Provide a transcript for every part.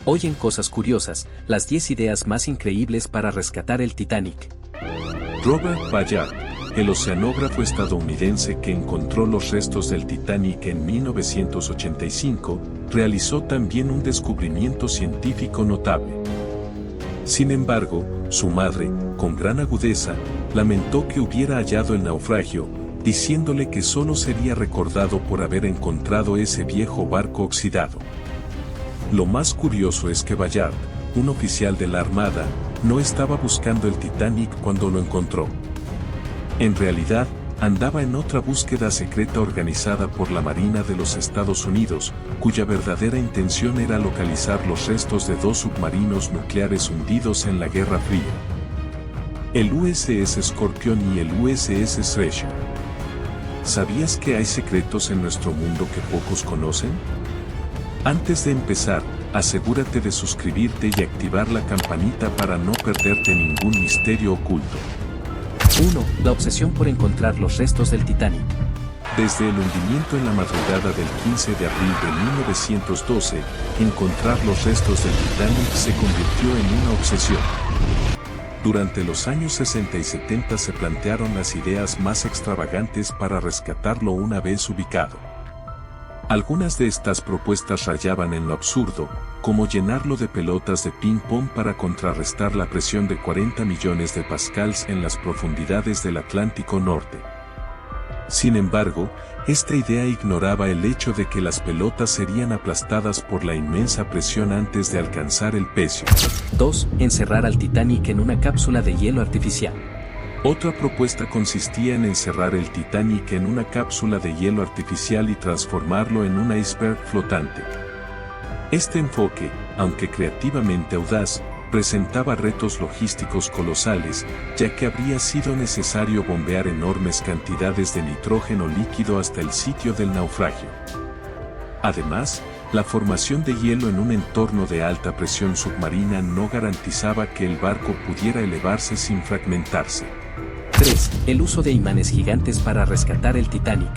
Hoy en Cosas Curiosas, las 10 ideas más increíbles para rescatar el Titanic. Robert Ballard, el oceanógrafo estadounidense que encontró los restos del Titanic en 1985, realizó también un descubrimiento científico notable. Sin embargo, su madre, con gran agudeza, lamentó que hubiera hallado el naufragio, diciéndole que solo sería recordado por haber encontrado ese viejo barco oxidado. Lo más curioso es que Ballard, un oficial de la Armada, no estaba buscando el Titanic cuando lo encontró. En realidad, andaba en otra búsqueda secreta organizada por la Marina de los Estados Unidos, cuya verdadera intención era localizar los restos de 2 submarinos nucleares hundidos en la Guerra Fría: el USS Scorpion y el USS Thresher. ¿Sabías que hay secretos en nuestro mundo que pocos conocen? Antes de empezar, asegúrate de suscribirte y activar la campanita para no perderte ningún misterio oculto. 1. La obsesión por encontrar los restos del Titanic. Desde el hundimiento en la madrugada del 15 de abril de 1912, encontrar los restos del Titanic se convirtió en una obsesión. Durante los años 60 y 70 se plantearon las ideas más extravagantes para rescatarlo una vez ubicado. Algunas de estas propuestas rayaban en lo absurdo, como llenarlo de pelotas de ping-pong para contrarrestar la presión de 40 millones de pascals en las profundidades del Atlántico Norte. Sin embargo, esta idea ignoraba el hecho de que las pelotas serían aplastadas por la inmensa presión antes de alcanzar el pecio. 2. Encerrar al Titanic en una cápsula de hielo artificial. Otra propuesta consistía en encerrar el Titanic en una cápsula de hielo artificial y transformarlo en un iceberg flotante. Este enfoque, aunque creativamente audaz, presentaba retos logísticos colosales, ya que habría sido necesario bombear enormes cantidades de nitrógeno líquido hasta el sitio del naufragio. Además, la formación de hielo en un entorno de alta presión submarina no garantizaba que el barco pudiera elevarse sin fragmentarse. 3. El uso de imanes gigantes para rescatar el Titanic.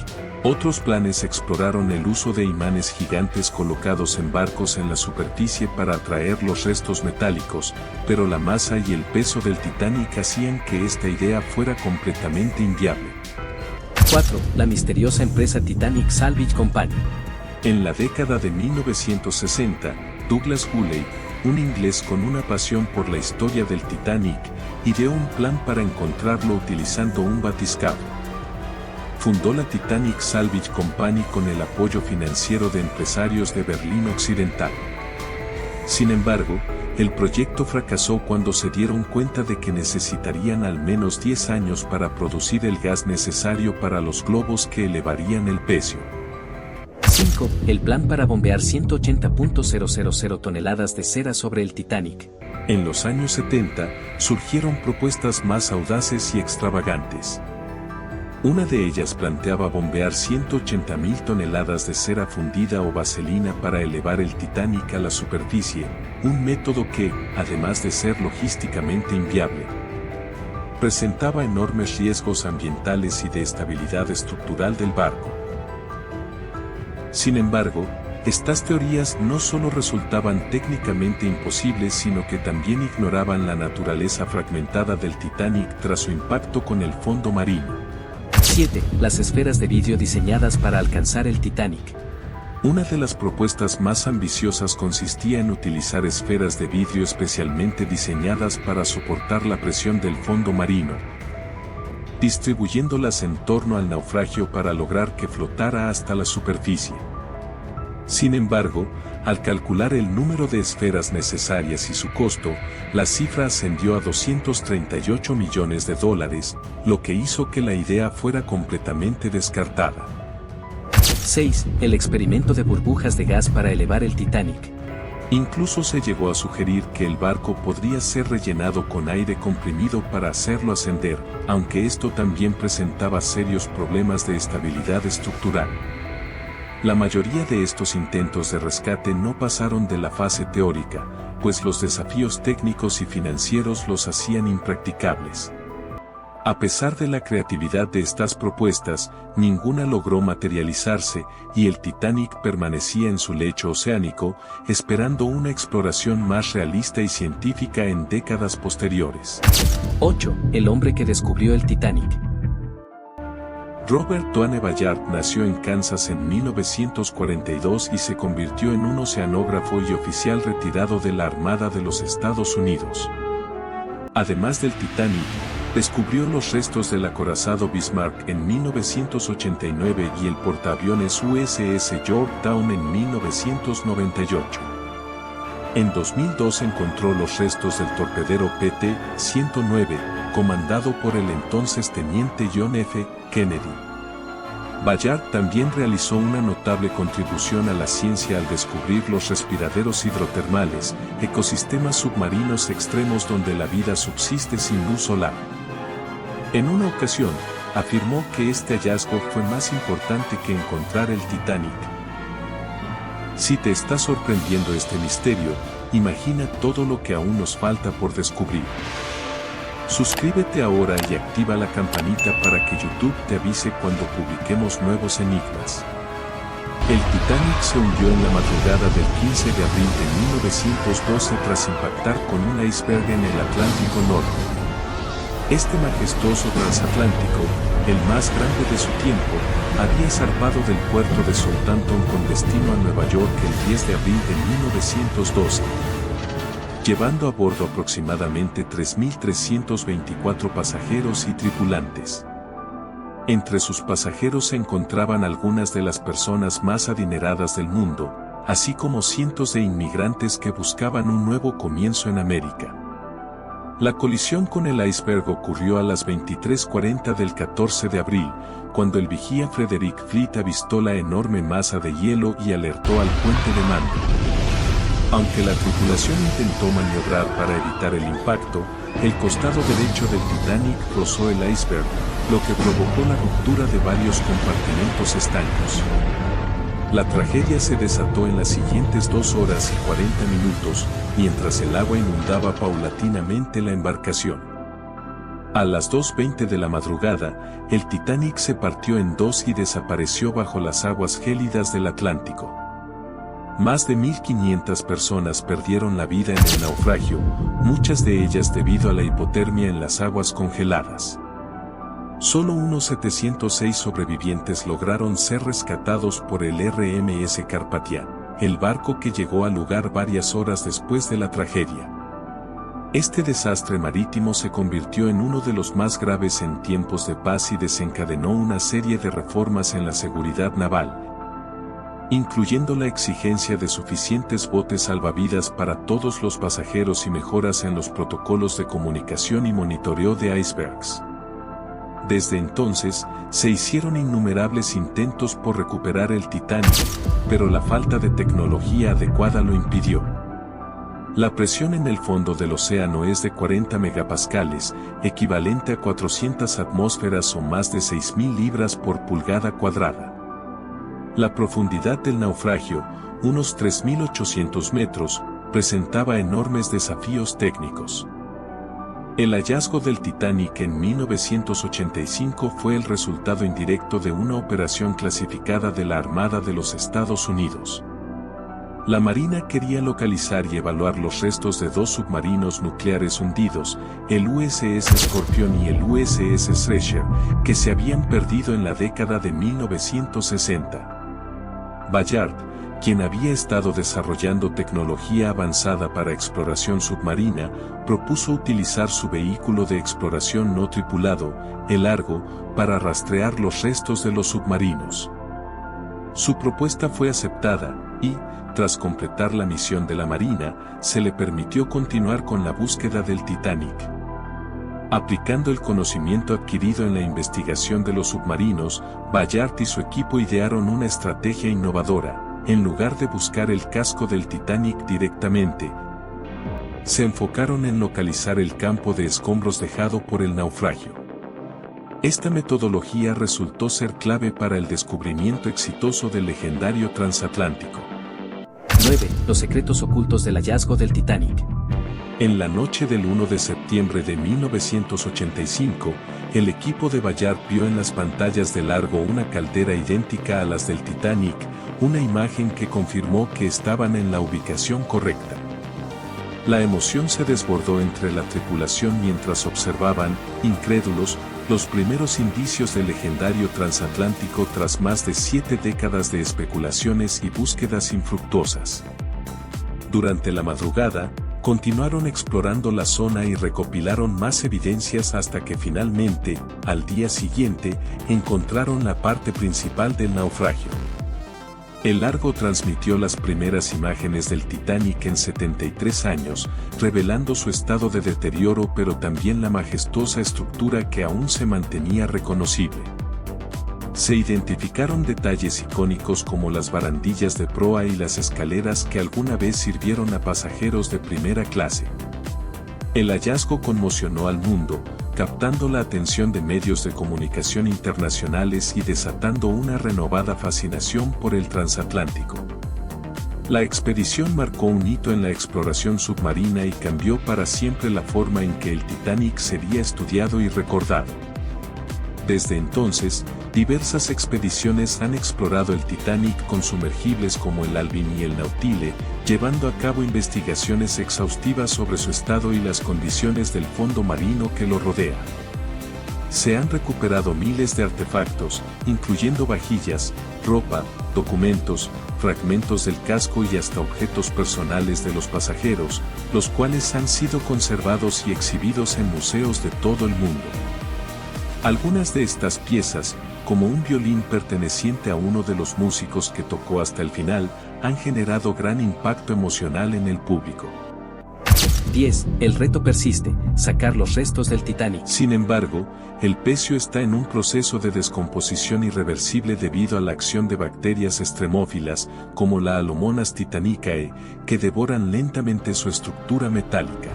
Otros planes exploraron el uso de imanes gigantes colocados en barcos en la superficie para atraer los restos metálicos, pero la masa y el peso del Titanic hacían que esta idea fuera completamente inviable. 4. La misteriosa empresa Titanic Salvage Company. En la década de 1960, Douglas Woolley, un inglés con una pasión por la historia del Titanic, ideó un plan para encontrarlo utilizando un batiscafo. Fundó la Titanic Salvage Company con el apoyo financiero de empresarios de Berlín Occidental. Sin embargo, el proyecto fracasó cuando se dieron cuenta de que necesitarían al menos 10 años para producir el gas necesario para los globos que elevarían el pecio. 5. El plan para bombear 180.000 toneladas de cera sobre el Titanic. En los años 70, surgieron propuestas más audaces y extravagantes. Una de ellas planteaba bombear 180.000 toneladas de cera fundida o vaselina para elevar el Titanic a la superficie, un método que, además de ser logísticamente inviable, presentaba enormes riesgos ambientales y de estabilidad estructural del barco. Sin embargo, estas teorías no solo resultaban técnicamente imposibles, sino que también ignoraban la naturaleza fragmentada del Titanic tras su impacto con el fondo marino. 7. Las esferas de vidrio diseñadas para alcanzar el Titanic. Una de las propuestas más ambiciosas consistía en utilizar esferas de vidrio especialmente diseñadas para soportar la presión del fondo marino, distribuyéndolas en torno al naufragio para lograr que flotara hasta la superficie. Sin embargo, al calcular el número de esferas necesarias y su costo, la cifra ascendió a $238 millones, lo que hizo que la idea fuera completamente descartada. 6. El experimento de burbujas de gas para elevar el Titanic. Incluso se llegó a sugerir que el barco podría ser rellenado con aire comprimido para hacerlo ascender, aunque esto también presentaba serios problemas de estabilidad estructural. La mayoría de estos intentos de rescate no pasaron de la fase teórica, pues los desafíos técnicos y financieros los hacían impracticables. A pesar de la creatividad de estas propuestas, ninguna logró materializarse y el Titanic permanecía en su lecho oceánico, esperando una exploración más realista y científica en décadas posteriores. 8. El hombre que descubrió el Titanic. Robert Dwane Ballard nació en Kansas en 1942 y se convirtió en un oceanógrafo y oficial retirado de la Armada de los Estados Unidos. Además del Titanic, descubrió los restos del acorazado Bismarck en 1989 y el portaaviones USS Yorktown en 1998. En 2002 encontró los restos del torpedero PT-109, comandado por el entonces teniente John F. Kennedy. Ballard también realizó una notable contribución a la ciencia al descubrir los respiraderos hidrotermales, ecosistemas submarinos extremos donde la vida subsiste sin luz solar. En una ocasión, afirmó que este hallazgo fue más importante que encontrar el Titanic. Si te está sorprendiendo este misterio, imagina todo lo que aún nos falta por descubrir. Suscríbete ahora y activa la campanita para que YouTube te avise cuando publiquemos nuevos enigmas. El Titanic se hundió en la madrugada del 15 de abril de 1912 tras impactar con un iceberg en el Atlántico Norte. Este majestuoso transatlántico, el más grande de su tiempo, había zarpado del puerto de Southampton con destino a Nueva York el 10 de abril de 1912, llevando a bordo aproximadamente 3.324 pasajeros y tripulantes. Entre sus pasajeros se encontraban algunas de las personas más adineradas del mundo, así como cientos de inmigrantes que buscaban un nuevo comienzo en América. La colisión con el iceberg ocurrió a las 23:40 del 14 de abril, cuando el vigía Frederick Fleet avistó la enorme masa de hielo y alertó al puente de mando. Aunque la tripulación intentó maniobrar para evitar el impacto, el costado derecho del Titanic rozó el iceberg, lo que provocó la ruptura de varios compartimentos estancos. La tragedia se desató en las siguientes 2 horas y 40 minutos, mientras el agua inundaba paulatinamente la embarcación. A las 2:20 de la madrugada, el Titanic se partió en dos y desapareció bajo las aguas gélidas del Atlántico. Más de 1.500 personas perdieron la vida en el naufragio, muchas de ellas debido a la hipotermia en las aguas congeladas. Solo unos 706 sobrevivientes lograron ser rescatados por el RMS Carpathia, el barco que llegó al lugar varias horas después de la tragedia. Este desastre marítimo se convirtió en uno de los más graves en tiempos de paz y desencadenó una serie de reformas en la seguridad naval, incluyendo la exigencia de suficientes botes salvavidas para todos los pasajeros y mejoras en los protocolos de comunicación y monitoreo de icebergs. Desde entonces, se hicieron innumerables intentos por recuperar el Titanic, pero la falta de tecnología adecuada lo impidió. La presión en el fondo del océano es de 40 megapascales, equivalente a 400 atmósferas o más de 6.000 libras por pulgada cuadrada. La profundidad del naufragio, unos 3.800 metros, presentaba enormes desafíos técnicos. El hallazgo del Titanic en 1985 fue el resultado indirecto de una operación clasificada de la Armada de los Estados Unidos. La Marina quería localizar y evaluar los restos de 2 submarinos nucleares hundidos, el USS Scorpion y el USS Thresher, que se habían perdido en la década de 1960. Ballard, quien había estado desarrollando tecnología avanzada para exploración submarina, propuso utilizar su vehículo de exploración no tripulado, el Argo, para rastrear los restos de los submarinos. Su propuesta fue aceptada y, tras completar la misión de la Marina, se le permitió continuar con la búsqueda del Titanic. Aplicando el conocimiento adquirido en la investigación de los submarinos, Ballard y su equipo idearon una estrategia innovadora. En lugar de buscar el casco del Titanic directamente, se enfocaron en localizar el campo de escombros dejado por el naufragio. Esta metodología resultó ser clave para el descubrimiento exitoso del legendario transatlántico. 9. Los secretos ocultos del hallazgo del Titanic. En la noche del 1 de septiembre de 1985, el equipo de Ballard vio en las pantallas de largo una caldera idéntica a las del Titanic, una imagen que confirmó que estaban en la ubicación correcta. La emoción se desbordó entre la tripulación mientras observaban, incrédulos, los primeros indicios del legendario transatlántico tras más de 7 décadas de especulaciones y búsquedas infructuosas. Durante la madrugada, continuaron explorando la zona y recopilaron más evidencias hasta que finalmente, al día siguiente, encontraron la parte principal del naufragio. El Largo transmitió las primeras imágenes del Titanic en 73 años, revelando su estado de deterioro pero también la majestuosa estructura que aún se mantenía reconocible. Se identificaron detalles icónicos como las barandillas de proa y las escaleras que alguna vez sirvieron a pasajeros de primera clase. El hallazgo conmocionó al mundo, captando la atención de medios de comunicación internacionales y desatando una renovada fascinación por el transatlántico. La expedición marcó un hito en la exploración submarina y cambió para siempre la forma en que el Titanic sería estudiado y recordado. Desde entonces, diversas expediciones han explorado el Titanic con sumergibles como el Alvin y el Nautile, llevando a cabo investigaciones exhaustivas sobre su estado y las condiciones del fondo marino que lo rodea. Se han recuperado miles de artefactos, incluyendo vajillas, ropa, documentos, fragmentos del casco y hasta objetos personales de los pasajeros, los cuales han sido conservados y exhibidos en museos de todo el mundo. Algunas de estas piezas, como un violín perteneciente a uno de los músicos que tocó hasta el final, han generado gran impacto emocional en el público. 10. El reto persiste, sacar los restos del Titanic. Sin embargo, el pecio está en un proceso de descomposición irreversible debido a la acción de bacterias extremófilas, como la Alomonas titanicae, que devoran lentamente su estructura metálica.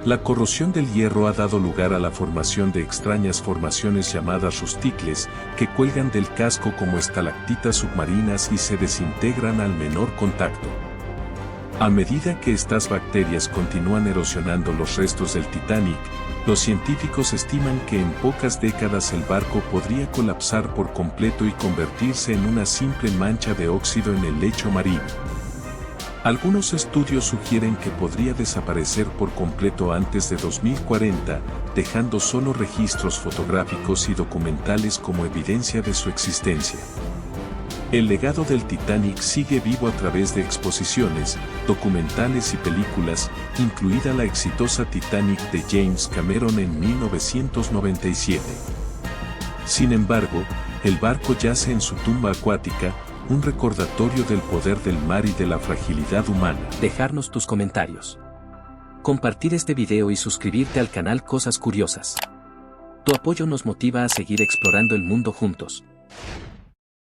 La corrosión del hierro ha dado lugar a la formación de extrañas formaciones llamadas rusticles, que cuelgan del casco como estalactitas submarinas y se desintegran al menor contacto. A medida que estas bacterias continúan erosionando los restos del Titanic, los científicos estiman que en pocas décadas el barco podría colapsar por completo y convertirse en una simple mancha de óxido en el lecho marino. Algunos estudios sugieren que podría desaparecer por completo antes de 2040, dejando solo registros fotográficos y documentales como evidencia de su existencia. El legado del Titanic sigue vivo a través de exposiciones, documentales y películas, incluida la exitosa Titanic de James Cameron en 1997. Sin embargo, el barco yace en su tumba acuática, un recordatorio del poder del mar y de la fragilidad humana. Dejarnos tus comentarios. Compartir este video y suscribirte al canal Cosas Curiosas. Tu apoyo nos motiva a seguir explorando el mundo juntos.